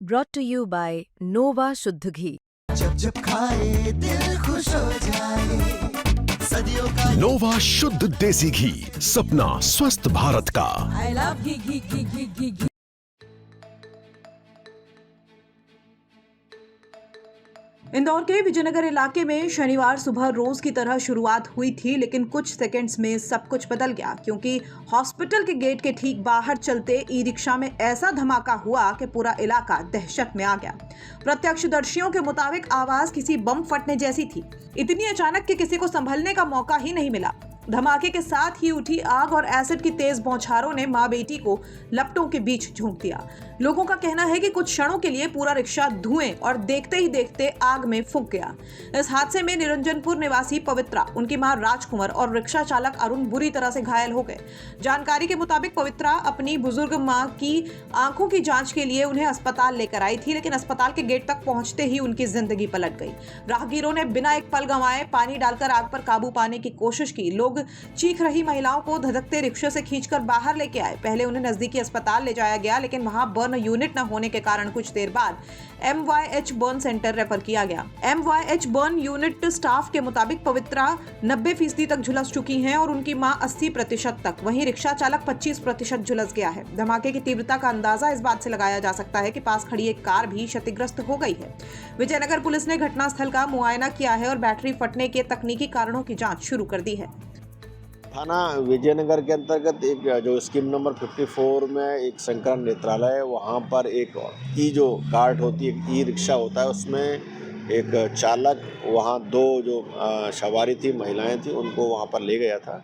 brought to you by Nova शुद्ध घी। जब जब खाए दिल खुश हो जाए, सदियों का नोवा शुद्ध देसी घी, सपना स्वस्थ भारत का। I love घी घी घी घी घी घी। इंदौर के विजयनगर इलाके में शनिवार सुबह रोज की तरह शुरुआत हुई थी, लेकिन कुछ सेकंड्स में सब कुछ बदल गया, क्योंकि हॉस्पिटल के गेट के ठीक बाहर चलते ई रिक्शा में ऐसा धमाका हुआ कि पूरा इलाका दहशत में आ गया। प्रत्यक्षदर्शियों के मुताबिक आवाज किसी बम फटने जैसी थी। इतनी अचानक कि किसी को संभलने का मौका ही नहीं मिला। धमाके के साथ ही उठी आग और एसिड की तेज बौछारों ने मां बेटी को लपटों के बीच झोंक दिया। लोगों का कहना है कि कुछ क्षणों के लिए पूरा रिक्शा धुएं और देखते ही देखते आग में फूंक गया। इस हादसे में निरंजनपुर निवासी पवित्रा, उनकी मां राजकुमार और रिक्शा चालक अरुण बुरी तरह से घायल हो गए। जानकारी के मुताबिक पवित्रा अपनी बुजुर्ग मां की आंखों की जांच के लिए उन्हें अस्पताल लेकर आई थी, लेकिन अस्पताल के गेट तक पहुंचते ही उनकी जिंदगी पलट गई। राहगीरों ने बिना एक पल गंवाए पानी डालकर आग पर काबू पाने की कोशिश की। लोग चीख रही महिलाओं को धधकते रिक्शे से खींचकर बाहर लेके आए। पहले उन्हें नजदीकी अस्पताल ले जाया गया, लेकिन वहां बर्न यूनिट न होने के कारण कुछ देर बाद MYH बर्न सेंटर रेफर किया गया। MYH बर्न यूनिट स्टाफ के मुताबिक पवित्रा 90% तक झुलस चुकी हैं और उनकी मां 80% तक, वहीं रिक्शा चालक 25% झुलस गया है। धमाके की तीव्रता का अंदाजा इस बात से लगाया जा सकता है कि पास खड़ी एक कार भी क्षतिग्रस्त हो गई है। विजयनगर पुलिस ने घटनास्थल का मुआयना किया है और बैटरी फटने के तकनीकी कारणों की जांच शुरू कर दी है। थाना विजयनगर के अंतर्गत एक जो स्कीम नंबर 54 में एक संकलन नेत्रालय है, वहाँ पर एक ई जो कार्ट होती है, ई रिक्शा होता है, उसमें एक चालक वहाँ दो जो सवारी थी, महिलाएं थी, उनको वहाँ पर ले गया था।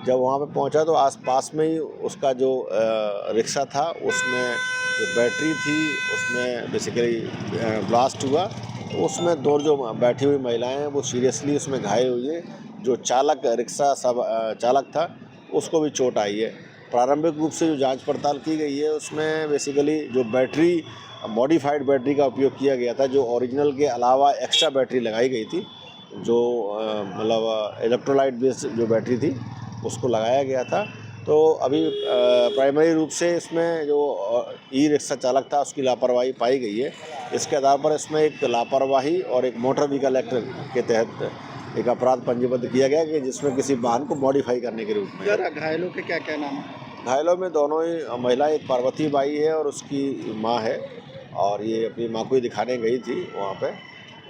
जब वहाँ पर पहुँचा तो आसपास में ही उसका जो रिक्शा था, उसमें जो बैटरी थी उसमें बेसिकली ब्लास्ट हुआ। उसमें दो जो बैठी हुई महिलाएं हैं वो सीरियसली उसमें घायल हुई है। जो चालक रिक्शा चालक था उसको भी चोट आई है। प्रारंभिक रूप से जो जांच पड़ताल की गई है उसमें बेसिकली जो बैटरी मॉडिफाइड बैटरी का उपयोग किया गया था, जो ओरिजिनल के अलावा एक्स्ट्रा बैटरी लगाई गई थी, जो मतलब इलेक्ट्रोलाइट बेस्ड जो बैटरी थी उसको लगाया गया था। तो अभी प्राइमरी रूप से इसमें जो ई रिक्शा चालक था उसकी लापरवाही पाई गई है। इसके आधार पर इसमें एक लापरवाही और एक मोटर व्हीकल एक्ट के तहत एक अपराध पंजीबद्ध किया गया कि जिसमें किसी वाहन को मॉडिफाई करने के रूप में। सर, घायलों के क्या क्या नाम है? घायलों में दोनों ही महिला, एक पार्वती बाई है और उसकी माँ है, और ये अपनी माँ को ही दिखाने गई थी वहाँ पे,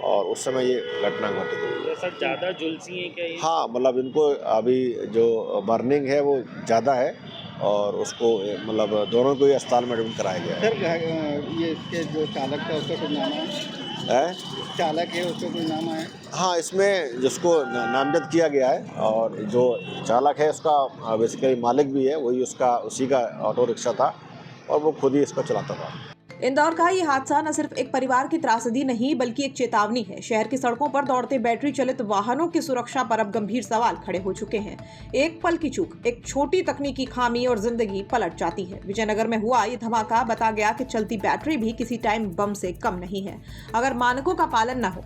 और उस समय ये घटना घटित हुई है। सर, ज़्यादा झुलसी है क्या ये? हाँ, मतलब इनको अभी जो बर्निंग है वो ज़्यादा है और उसको मतलब दोनों को ही अस्पताल में एडमिट कराया गया है। सर, ये इसके जो चालक था उसका कुछ नाम है? चालक है उसका कोई नाम है? हाँ, इसमें जिसको नामजद किया गया है, और जो चालक है उसका बेसिकली मालिक भी है, वही उसका उसी का ऑटो रिक्शा था और वो खुद ही इसको चलाता था। इंदौर का ये हादसा न सिर्फ एक परिवार की त्रासदी नहीं बल्कि एक चेतावनी है। शहर की सड़कों पर दौड़ते बैटरी चलित वाहनों की सुरक्षा पर अब गंभीर सवाल खड़े हो चुके हैं। एक पल की चूक, एक छोटी तकनीकी खामी और जिंदगी पलट जाती है। विजयनगर में हुआ ये धमाका बता गया कि चलती बैटरी भी किसी टाइम बम से कम नहीं है, अगर मानकों का पालन न हो।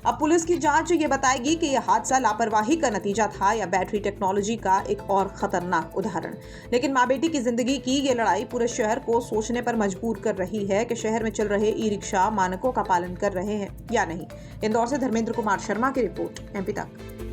अब पुलिस की जांच ये बताएगी कि यह हादसा लापरवाही का नतीजा था या बैटरी टेक्नोलॉजी का एक और खतरनाक उदाहरण। लेकिन माँ बेटी की जिंदगी की ये लड़ाई पूरे शहर को सोचने पर मजबूर कर रही है कि शहर में चल रहे ई रिक्शा मानकों का पालन कर रहे हैं या नहीं। इंदौर से धर्मेंद्र कुमार शर्मा की रिपोर्ट, MP तक।